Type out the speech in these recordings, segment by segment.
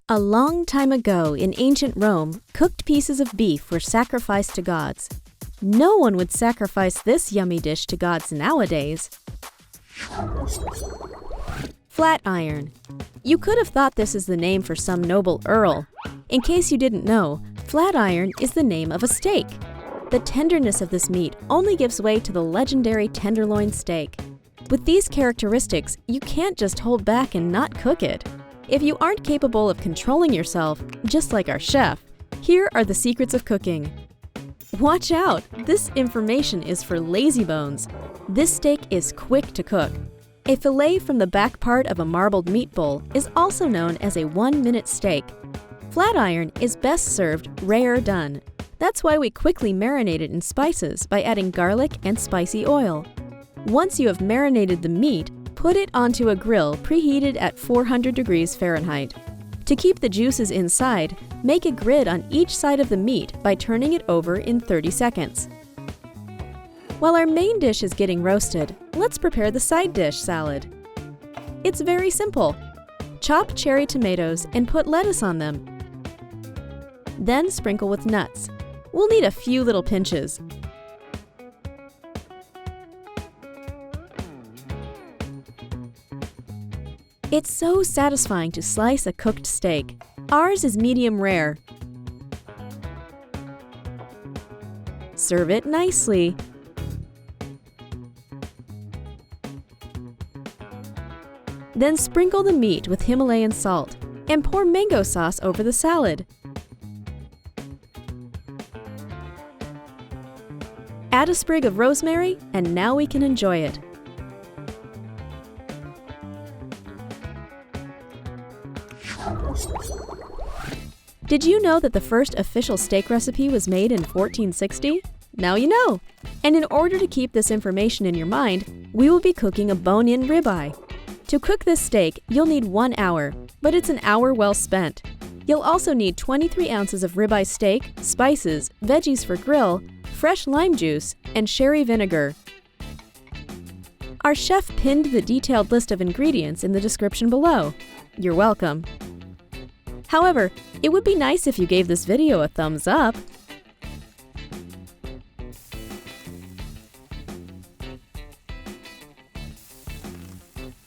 A long time ago in ancient Rome, cooked pieces of beef were sacrificed to gods. No one would sacrifice this yummy dish to gods nowadays. Flat iron. You could have thought this is the name for some noble earl. In case you didn't know, flat iron is the name of a steak. The tenderness of this meat only gives way to the legendary tenderloin steak. With these characteristics, you can't just hold back and not cook it. If you aren't capable of controlling yourself, just like our chef, here are the secrets of cooking. Watch out! This information is for lazy bones. This steak is quick to cook. A fillet from the back part of a marbled meat bowl is also known as a 1-minute steak. Flat iron is best served rare done. That's why we quickly marinate it in spices by adding garlic and spicy oil. Once you have marinated the meat, put it onto a grill preheated at 400 degrees Fahrenheit. To keep the juices inside, make a grid on each side of the meat by turning it over in 30 seconds. While our main dish is getting roasted, let's prepare the side dish salad. It's very simple. Chop cherry tomatoes and put lettuce on them. Then sprinkle with nuts. We'll need a few little pinches. It's so satisfying to slice a cooked steak. Ours is medium rare. Serve it nicely. Then sprinkle the meat with Himalayan salt and pour mango sauce over the salad. Add a sprig of rosemary, and now we can enjoy it. Did you know that the first official steak recipe was made in 1460? Now you know! And in order to keep this information in your mind, we will be cooking a bone-in ribeye. To cook this steak, you'll need 1 hour, but it's an hour well spent. You'll also need 23 ounces of ribeye steak, spices, veggies for grill, fresh lime juice, and sherry vinegar. Our chef pinned the detailed list of ingredients in the description below. You're welcome. However, it would be nice if you gave this video a thumbs up.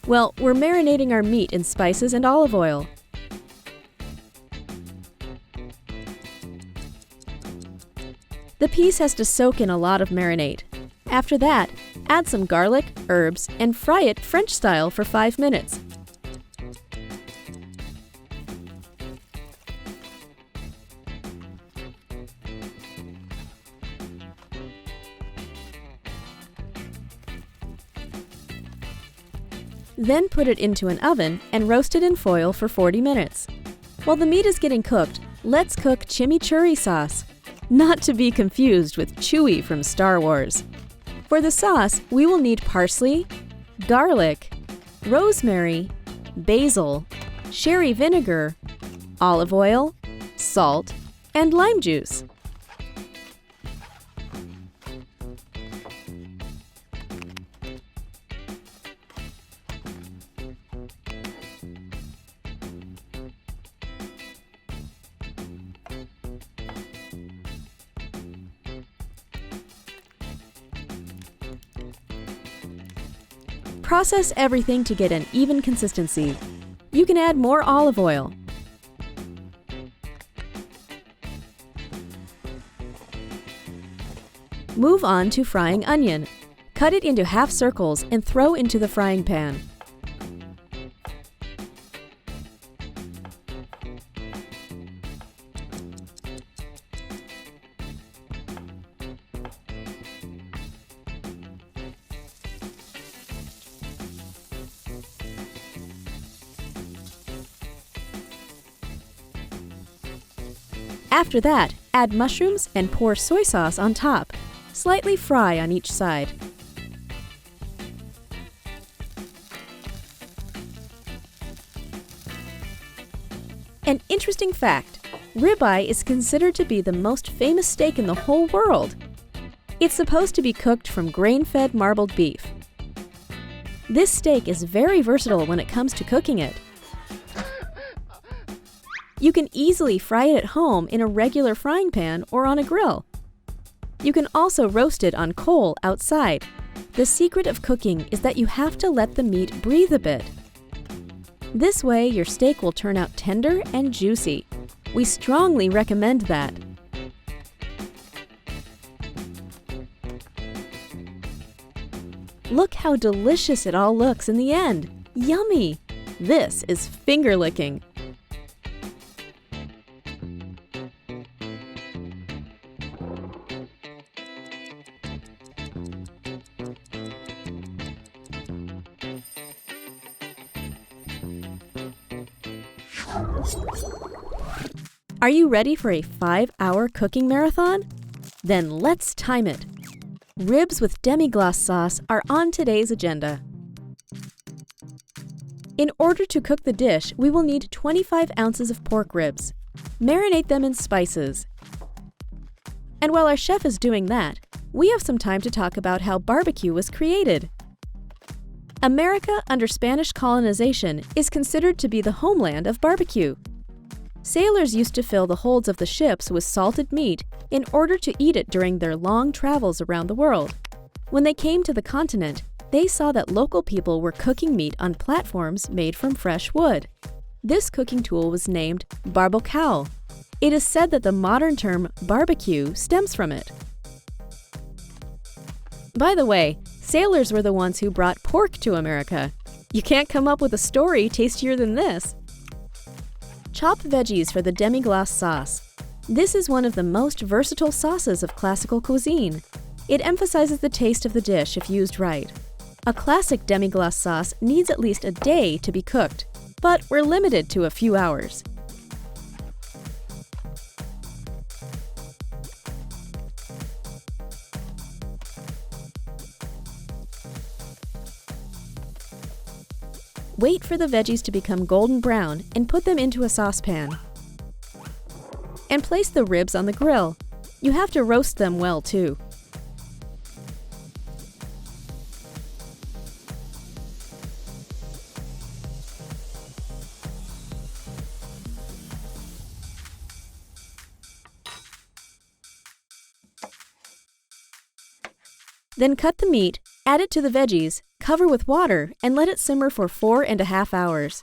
Well, we're marinating our meat in spices and olive oil. The piece has to soak in a lot of marinade. After that, add some garlic, herbs, and fry it French style for 5 minutes. Then put it into an oven and roast it in foil for 40 minutes. While the meat is getting cooked, let's cook chimichurri sauce, not to be confused with Chewie from Star Wars. For the sauce, we will need parsley, garlic, rosemary, basil, sherry vinegar, olive oil, salt, and lime juice. Process everything to get an even consistency. You can add more olive oil. Move on to frying onion. Cut it into half circles and throw into the frying pan. After that, add mushrooms and pour soy sauce on top. Slightly fry on each side. An interesting fact: ribeye is considered to be the most famous steak in the whole world. It's supposed to be cooked from grain-fed marbled beef. This steak is very versatile when it comes to cooking it. You can easily fry it at home in a regular frying pan or on a grill. You can also roast it on coal outside. The secret of cooking is that you have to let the meat breathe a bit. This way, your steak will turn out tender and juicy. We strongly recommend that. Look how delicious it all looks in the end. Yummy! This is finger licking. Are you ready for a 5-hour cooking marathon? Then let's time it. Ribs with demi-glace sauce are on today's agenda. In order to cook the dish, we will need 25 ounces of pork ribs. Marinate them in spices. And while our chef is doing that, we have some time to talk about how barbecue was created. America, under Spanish colonization, is considered to be the homeland of barbecue. Sailors used to fill the holds of the ships with salted meat in order to eat it during their long travels around the world. When they came to the continent, they saw that local people were cooking meat on platforms made from fresh wood. This cooking tool was named barbacoa. It is said that the modern term barbecue stems from it. By the way, sailors were the ones who brought pork to America. You can't come up with a story tastier than this. Chop veggies for the demi-glace sauce. This is one of the most versatile sauces of classical cuisine. It emphasizes the taste of the dish if used right. A classic demi-glace sauce needs at least a day to be cooked, but we're limited to a few hours. Wait for the veggies to become golden brown and put them into a saucepan. And place the ribs on the grill. You have to roast them well too. Then cut the meat, add it to the veggies, cover with water, and let it simmer for 4.5 hours.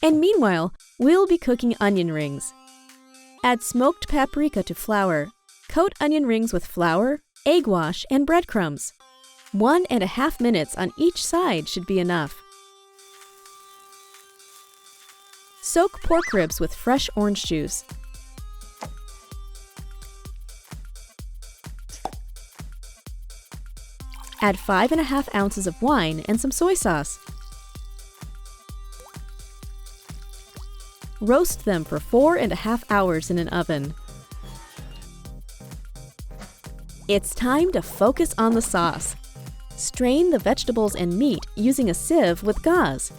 And meanwhile, we'll be cooking onion rings. Add smoked paprika to flour. Coat onion rings with flour, egg wash, and breadcrumbs. 1.5 minutes on each side should be enough. Soak pork ribs with fresh orange juice. Add 5.5 ounces of wine and some soy sauce. Roast them for 4.5 hours in an oven. It's time to focus on the sauce. Strain the vegetables and meat using a sieve with gauze.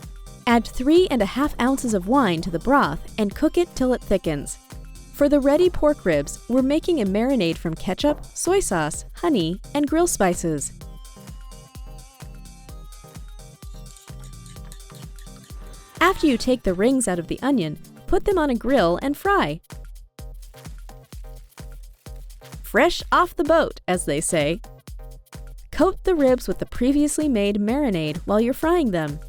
Add 3.5 ounces of wine to the broth and cook it till it thickens. For the ready pork ribs, we're making a marinade from ketchup, soy sauce, honey, and grill spices. After you take the rings out of the onion, put them on a grill and fry. Fresh off the boat, as they say. Coat the ribs with the previously made marinade while you're frying them.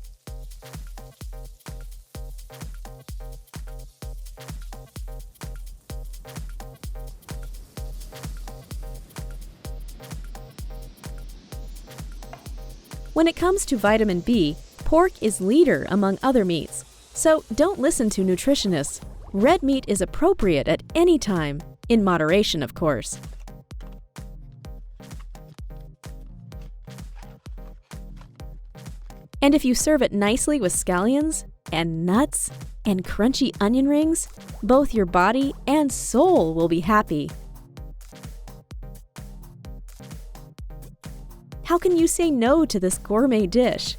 When it comes to vitamin B, pork is leader among other meats, so don't listen to nutritionists. Red meat is appropriate at any time, in moderation, of course. And if you serve it nicely with scallions, and nuts, and crunchy onion rings, both your body and soul will be happy. How can you say no to this gourmet dish?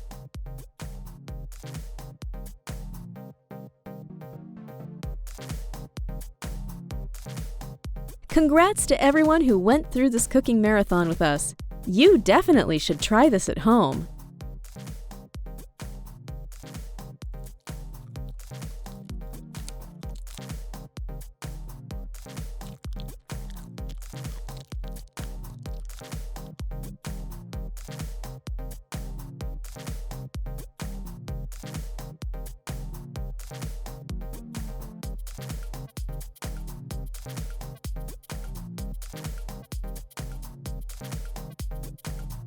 Congrats to everyone who went through this cooking marathon with us. You definitely should try this at home.